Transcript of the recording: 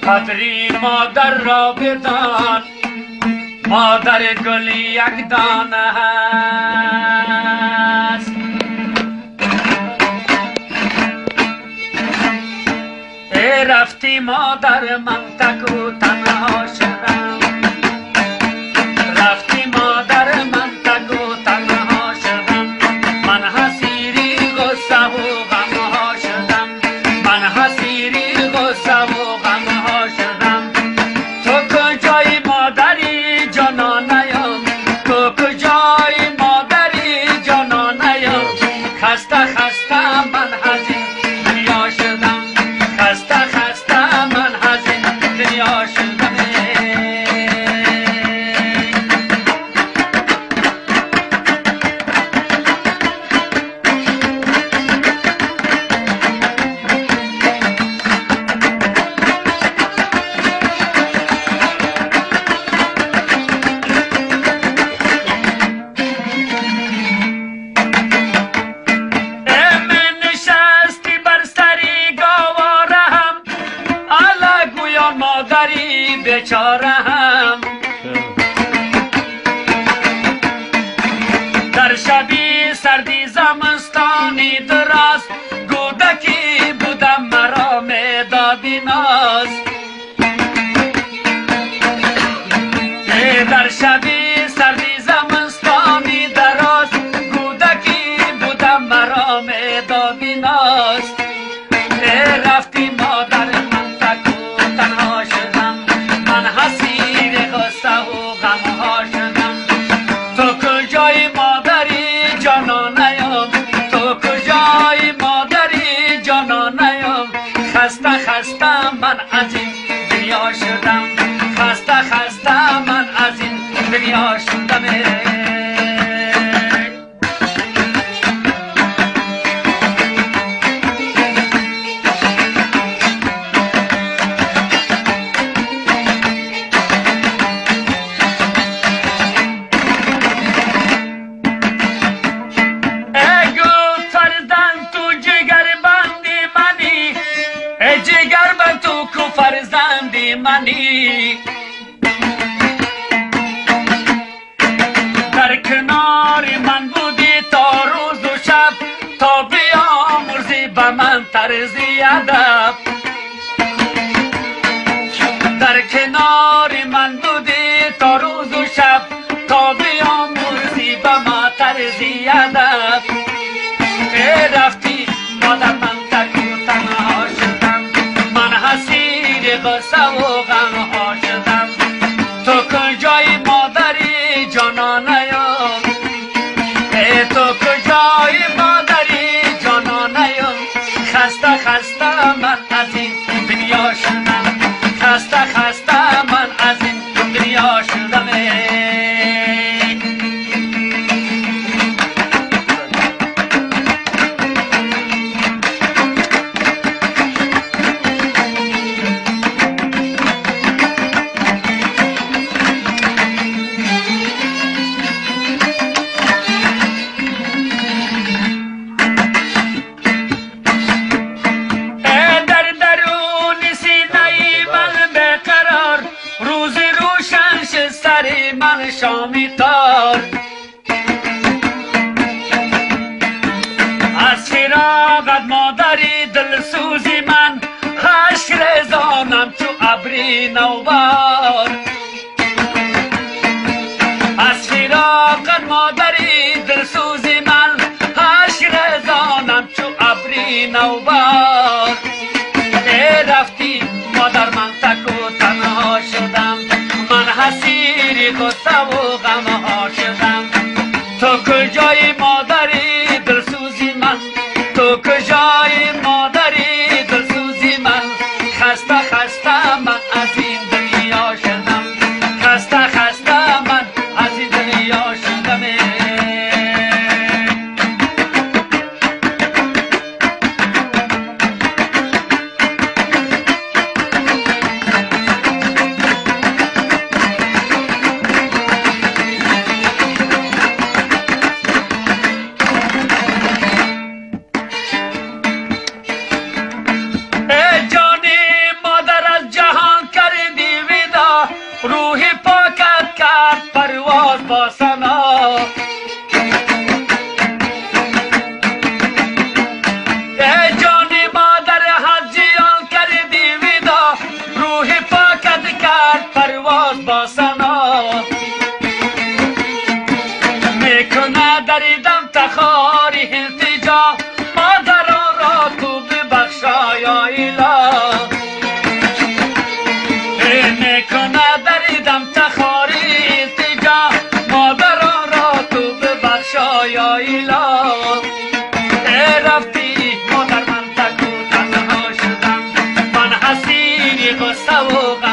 قدری مادر را بدان، مادر گل یک دانه است. ای رفتی مادر من تک و تنها شدم، رفتی مادر من تک و تنها شدم، من حسیری غصه و غمها شدم، من حسیری غصه و غمها شدم. تو کجای مادری جانانیم، تو کجای مادری جانانیم، خسته خسته من از این دنیا شدم، خسته خسته من از این دنیا شدم. بیچاره هم در شبی سردی زمستانی دراز، گودکی بودم مرا میدادی ناز. در شبی سردی زمستانی دراز، گودکی بودم مرا میدادی ناز. رفتی مادر من تک و تنها شدم، من حسیر غصه و غمها شدم. تو کجای مادری جانانیم، تو کجای مادری جانانیم، خسته خسته من از این دنیا شدم، خسته خسته من از این دنیا شدم. جگر به تو کو فرزندی منی، در کنار من بودی تا روز و شب، تا بیامرزی به من طرزی ادب. در کنار من بودی تا روز و شب، تا بیامرزی به من طرزی ادب. رفتی مادر من تک و تنها شدم، من حسیر غصه و غمها شدم. تو کجای مادری جانانیم، تو کجای مادری جانانیم، خسته خسته من از این دنیا شدم، خسته خسته من از این دنیا شدم. من شامی تار از فراقت مادری دلسوزی من، خشک رزانم چو ابری نوبار. از فراقت مادری دلسوزی من، خشک رزانم چو ابری نوبار. رفتی مادر من تک و تنها شدم، من حسیر غصه و غمها شدم. تو کجای مادری دلسوزی من، تو کجای مادری دلسوزی من، خسته خسته من از این دنیا شدم، خسته خسته من از این دنیا شدم. با سنا میکنه دریدم تخاری التجا مادران را تو ببخشا یا اله میکنه دریدم تخاری التجا مادران را تو ببخشا یا اله رفتی مادر من تکو تنها شدم من حسیری غصه و